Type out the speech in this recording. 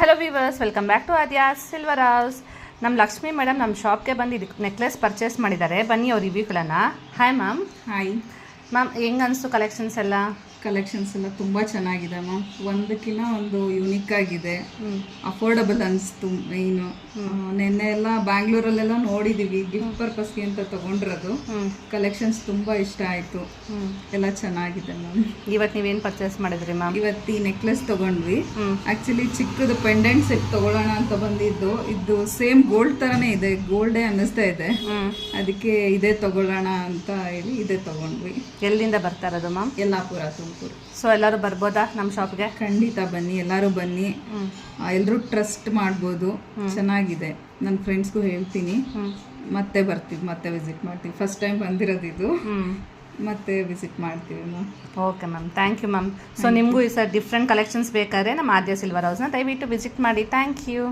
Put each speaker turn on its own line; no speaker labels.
Hello viewers, welcome back to Aadya's Silver House. ನಮ್ಮ Lakshmi madam ನಮ್ಮ ಶಾಪ್ಗೆ ಬಂದು ಇದಕ್ಕೆ ನೆಕ್ಲೆಸ್ ಪರ್ಚೇಸ್ ಮಾಡಿದ್ದಾರೆ. ಬನ್ನಿ ಅವ್ರ ರಿವ್ಯೂಗಳನ್ನು. Hi ma'am.
ಹಾಯ್
ಮ್ಯಾಮ್, ಹೆಂಗೆ ಅನಿಸ್ತು ಕಲೆಕ್ಷನ್ಸ್ ಎಲ್ಲ?
ಕಲೆಕ್ಷನ್ಸ್ ಎಲ್ಲ ತುಂಬ ಚೆನ್ನಾಗಿದೆ ಮ್ಯಾಮ್. ಒಂದಕ್ಕಿಂತ ಒಂದು ಯೂನಿಕ್ ಆಗಿದೆ, ಅಫೋರ್ಡಬಲ್ ಅನಿಸ್ತು. ಮೇಯ್ನು ನೆನ್ನೆ ಎಲ್ಲ ಬ್ಯಾಂಗ್ಳೂರಲ್ಲೆಲ್ಲ ನೋಡಿದ್ದೀವಿ, ಗಿಫ್ಟ್ ಪರ್ಪಸ್ಗೆ ಅಂತ ತೊಗೊಂಡಿರೋದು. ಕಲೆಕ್ಷನ್ಸ್ ತುಂಬ ಇಷ್ಟ ಆಯಿತು, ಎಲ್ಲ ಚೆನ್ನಾಗಿದೆ ಮ್ಯಾಮ್.
ಇವತ್ತು ನೀವೇನು ಪರ್ಚೇಸ್ ಮಾಡಿದ್ರಿ ಮ್ಯಾಮ್?
ಇವತ್ತು ಈ ನೆಕ್ಲೆಸ್ ತೊಗೊಂಡ್ವಿ. ಆ್ಯಕ್ಚುಲಿ ಚಿಕ್ಕದು ಪೆಂಡೆಂಟ್ ಸೆಟ್ ತೊಗೊಳ್ಳೋಣ ಅಂತ ಬಂದಿದ್ದು. ಇದು ಸೇಮ್ ಗೋಲ್ಡ್ ಥರನೇ ಇದೆ, ಗೋಲ್ಡೇ ಅನ್ನಿಸ್ತಾ ಇದೆ. ಅದಕ್ಕೆ ಇದೇ ತೊಗೊಳ್ಳೋಣ ಅಂತ ಹೇಳಿ ಇದೇ ತೊಗೊಂಡ್ವಿ.
ಎಲ್ಲಿಂದ ಬರ್ತಾ ಇರೋದು ಮ್ಯಾಮ್?
ಯಲ್ಲಾಪುರ, ತುಮಕೂರು.
ಸೊ ಎಲ್ಲರೂ ಬರ್ಬೋದಾ ನಮ್ಮ ಶಾಪ್ಗೆ?
ಖಂಡಿತ ಬನ್ನಿ, ಎಲ್ಲರೂ ಬನ್ನಿ. ಎಲ್ಲರೂ ಟ್ರಸ್ಟ್ ಮಾಡ್ಬೋದು. ಚೆನ್ನಾಗಿದೆ. ನನ್ನ ಫ್ರೆಂಡ್ಸ್ಗೂ ಹೇಳ್ತೀನಿ, ಮತ್ತೆ ಬರ್ತೀವಿ, ಮತ್ತೆ ವಿಸಿಟ್ ಮಾಡ್ತೀವಿ. ಫಸ್ಟ್ ಟೈಮ್ ಬಂದಿರೋದು ಇದು, ಮತ್ತೆ ವಿಸಿಟ್ ಮಾಡ್ತೀವಿ ma'am.
Okay ma'am, thank you ma'am. So ನಿಮಗೂ ಈ ಸರ್ ಡಿಫ್ರೆಂಟ್ ಕಲೆಕ್ಷನ್ಸ್ ಬೇಕಾದ್ರೆ ನಮ್ಮ ಆದ್ಯ ಸಿಲ್ವರ್ ಹೌಸ್ನ ದಯವಿಟ್ಟು ವಿಸಿಟ್ ಮಾಡಿ. Thank you.